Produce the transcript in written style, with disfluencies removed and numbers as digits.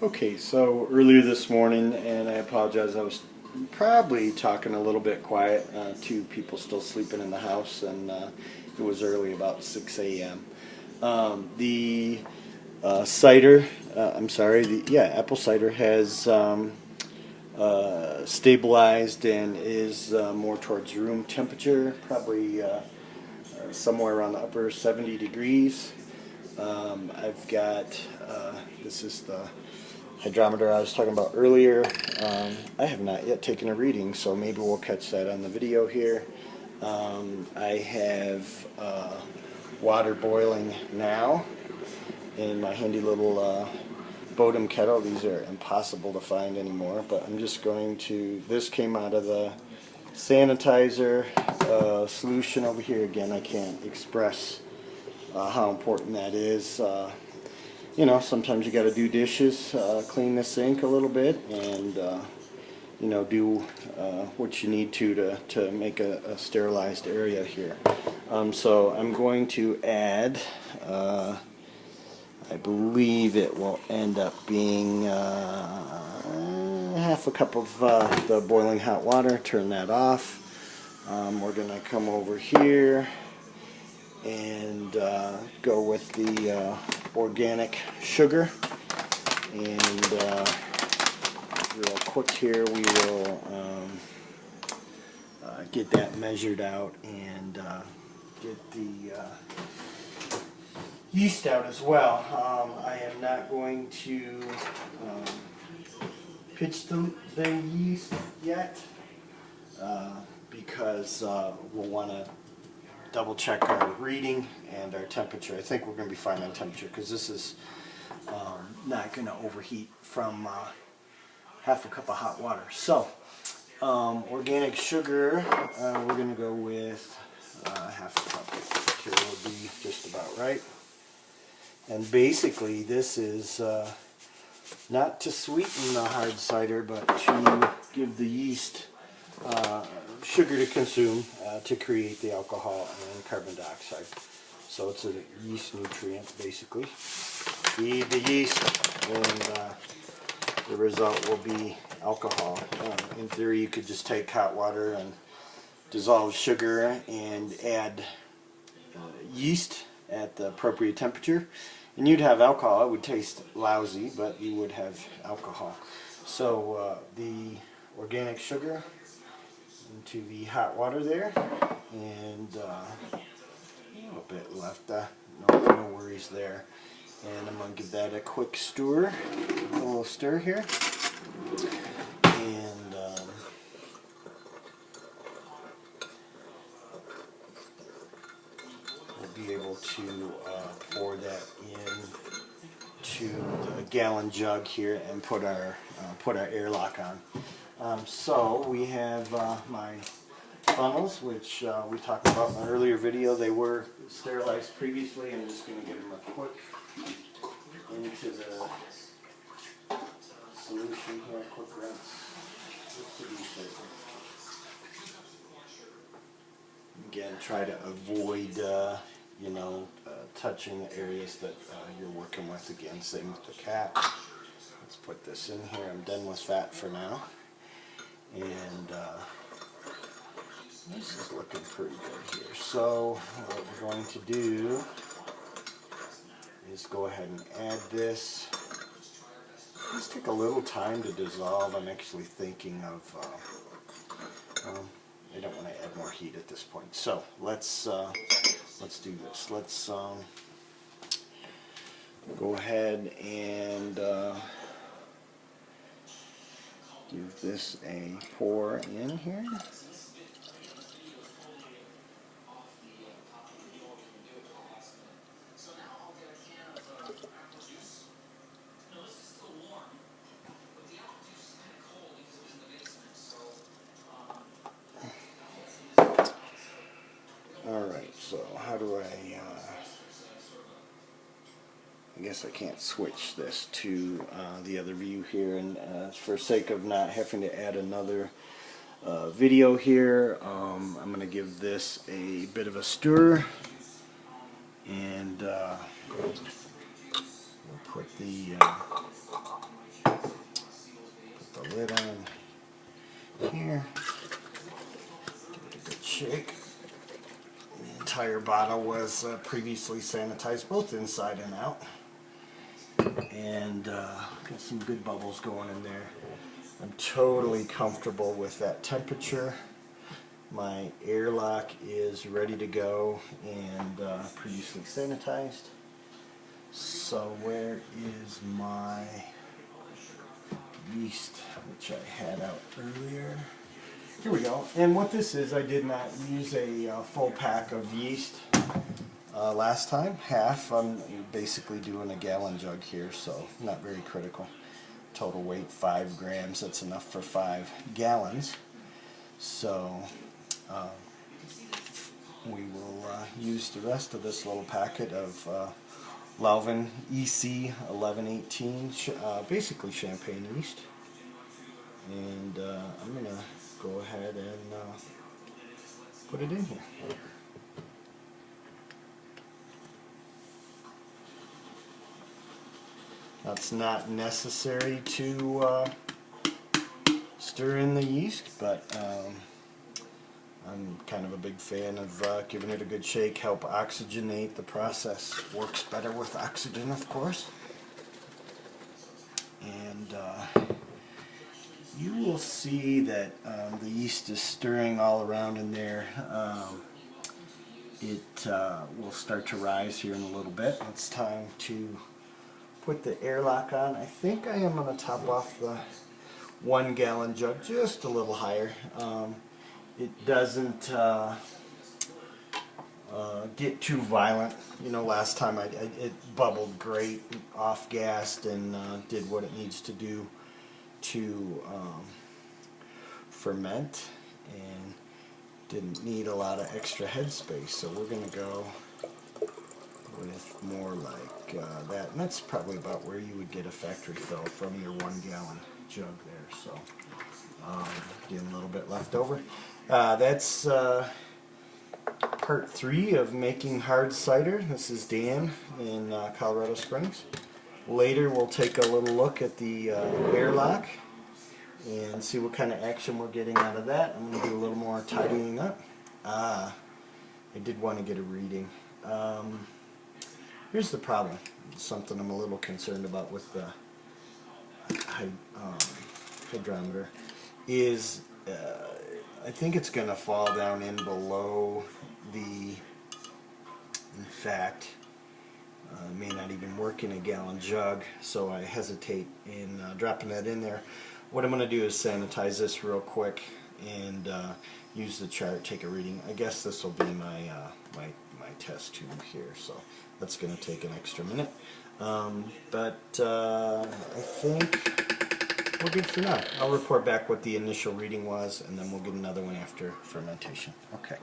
Okay, so earlier this morning, and I apologize, I was probably talking a little bit quiet to people still sleeping in the house, and it was early, about 6 a.m. The cider, apple cider has stabilized and is more towards room temperature, probably somewhere around the upper 70 degrees. I've got, this is the hydrometer I was talking about earlier. I have not yet taken a reading, so maybe we'll catch that on the video here. I have water boiling now in my handy little Bodum kettle. These are impossible to find anymore, but I'm just going to, this came out of the sanitizer solution over here. Again, I can't express how important that is. You know, sometimes you got to do dishes, clean the sink a little bit, and you know, do what you need to make a sterilized area here. So I'm going to add, I believe it will end up being half a cup of the boiling hot water. Turn that off. We're going to come over here and go with the organic sugar, and real quick here we will get that measured out and get the yeast out as well. I am not going to pitch the yeast yet because we'll want to double check our reading and our temperature. I think we're going to be fine on temperature because this is not going to overheat from half a cup of hot water. So organic sugar, we're going to go with half a cup here will be just about right. And basically this is not to sweeten the hard cider, but to give the yeast sugar to consume to create the alcohol and carbon dioxide. So it's a yeast nutrient, basically. Feed the yeast, and the result will be alcohol. In theory, you could just take hot water and dissolve sugar and add yeast at the appropriate temperature, and you'd have alcohol. It would taste lousy, but you would have alcohol. So the organic sugar into the hot water there, and a little bit left, no worries there. And I'm going to give that a quick stir, a little stir here, and we'll be able to pour that in to the gallon jug here and put our airlock on. So we have my funnels, which we talked about in an earlier video. They were sterilized previously. I'm just going to give them a quick into the solution here, quick rinse. Again, try to avoid you know, touching areas that you're working with. Again, same with the cap. Let's put this in here. I'm done with that for now. And this is looking pretty good here. So what we're going to do is go ahead and add this. Just take a little time to dissolve. I'm actually thinking of I don't want to add more heat at this point. So let's do this. Let's go ahead and give this a pour in here. Alright, so how do I guess I can't switch this to the other view here, and for sake of not having to add another video here, I'm going to give this a bit of a stir, and we'll put the entire bottle was previously sanitized, both inside and out. And got some good bubbles going in there. I'm totally comfortable with that temperature. My airlock is ready to go and previously sanitized. So where is my yeast, which I had out earlier? Here we go. And what this is, I did not use a full pack of yeast last time. Half. I'm basically doing a gallon jug here, so not very critical. Total weight 5 grams. That's enough for 5 gallons. So we will use the rest of this little packet of Lalvin EC 1118, basically champagne yeast. And I'm going to go ahead and put it in here. Now, it's not necessary to stir in the yeast, but I'm kind of a big fan of giving it a good shake, help oxygenate. The process works better with oxygen, of course. And you will see that the yeast is stirring all around in there. It will start to rise here in a little bit. It's time to put the airlock on. I think I am going to top off the 1 gallon jug just a little higher. It doesn't get too violent. You know, last time it bubbled great, off-gassed, and did what it needs to do to ferment, and didn't need a lot of extra headspace. So we're going to go with more like that, and that's probably about where you would get a factory fill from your 1 gallon jug there. So getting a little bit left over. That's part 3 of making hard cider. This is Dan in Colorado Springs. Later we'll take a little look at the airlock and see what kind of action we're getting out of that. I'm going to do a little more tidying up. I did want to get a reading. Here's the problem. Something I'm a little concerned about with the hydrometer is I think it's going to fall down in below the, in fact, may not even work in a gallon jug, so I hesitate in dropping that in there. What I'm going to do is sanitize this real quick and use the chart, take a reading. I guess this will be my my test tube here, so that's going to take an extra minute. But I think we're good for now. I'll report back what the initial reading was, and then we'll get another one after fermentation. Okay.